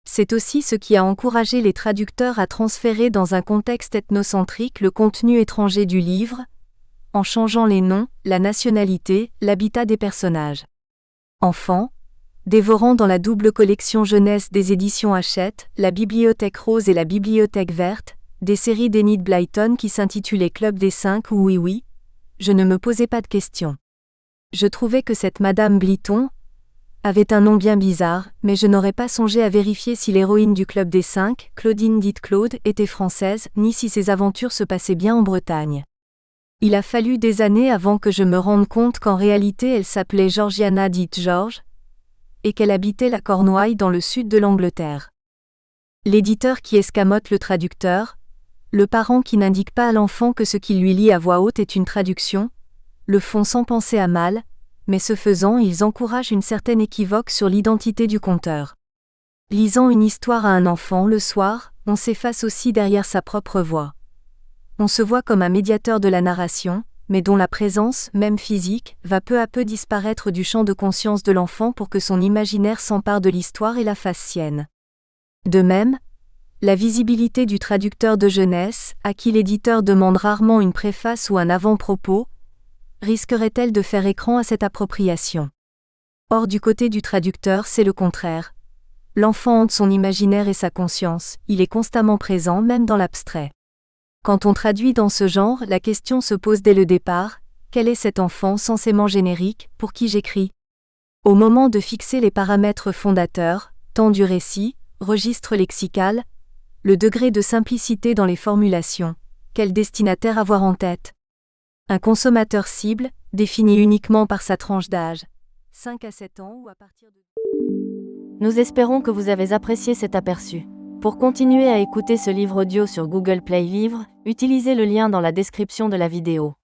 C'est aussi ce qui a encouragé les traducteurs à transférer dans un contexte ethnocentrique le contenu étranger du livre, en changeant les noms, la nationalité, l'habitat des personnages. Enfants, dévorant dans la double collection jeunesse des éditions Hachette, la Bibliothèque Rose et la Bibliothèque Verte, des séries d'Enid Blyton qui s'intitulaient Club des 5 ou Oui Oui, je ne me posais pas de questions. Je trouvais que cette Madame Blyton avait un nom bien bizarre, mais je n'aurais pas songé à vérifier si l'héroïne du Club des 5, Claudine dite Claude, était française, ni si ses aventures se passaient bien en Bretagne. Il a fallu des années avant que je me rende compte qu'en réalité elle s'appelait Georgiana dite George, et qu'elle habitait la Cornouaille dans le sud de l'Angleterre. L'éditeur qui escamote le traducteur, le parent qui n'indique pas à l'enfant que ce qu'il lui lit à voix haute est une traduction, le font sans penser à mal, mais ce faisant ils encouragent une certaine équivoque sur l'identité du conteur. Lisant une histoire à un enfant le soir, on s'efface aussi derrière sa propre voix. On se voit comme un médiateur de la narration, mais dont la présence, même physique, va peu à peu disparaître du champ de conscience de l'enfant pour que son imaginaire s'empare de l'histoire et la fasse sienne. De même, la visibilité du traducteur de jeunesse, à qui l'éditeur demande rarement une préface ou un avant-propos, risquerait-elle de faire écran à cette appropriation? Or du côté du traducteur c'est le contraire. L'enfant hante son imaginaire et sa conscience, il est constamment présent même dans l'abstrait. Quand on traduit dans ce genre, la question se pose dès le départ, quel est cet enfant censément générique, pour qui j'écris? Au moment de fixer les paramètres fondateurs, temps du récit, registre lexical, le degré de simplicité dans les formulations, quel destinataire avoir en tête? Un consommateur cible, défini uniquement par sa tranche d'âge, 5 à 7 ans ou à partir de... Nous espérons que vous avez apprécié cet aperçu. Pour continuer à écouter ce livre audio sur Google Play Livres, utilisez le lien dans la description de la vidéo.